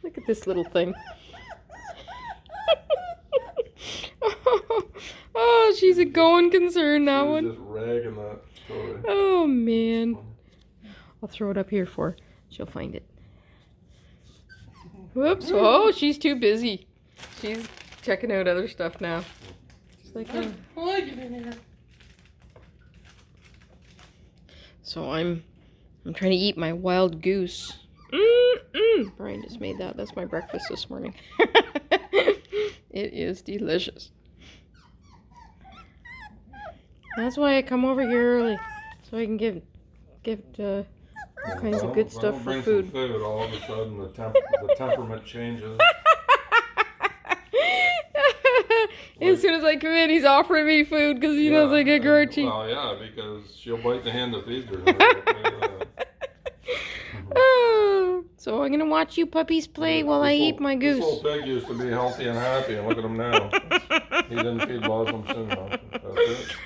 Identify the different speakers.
Speaker 1: Look at this little thing. Oh, she's a going concern, that one.
Speaker 2: Just ragging that toy.
Speaker 1: Oh, man. I'll throw it up here for her. She'll find it. Whoops. Oh, she's too busy. She's checking out other stuff now. She's like, So I'm trying to eat my wild goose. Brian just made that. That's my breakfast this morning. It is delicious. That's why I come over here early, so I can give all kinds of good stuff for food.
Speaker 2: All of a sudden the temperament changes.
Speaker 1: As soon as I come in, he's offering me food because he knows I get grouchy.
Speaker 2: Well, yeah, because she'll bite the hand that feeds her.
Speaker 1: So I'm gonna watch you puppies play while I eat my goose.
Speaker 2: This little pig used to be healthy and happy, and look at him now. He didn't feed Blossom soon enough. That's it.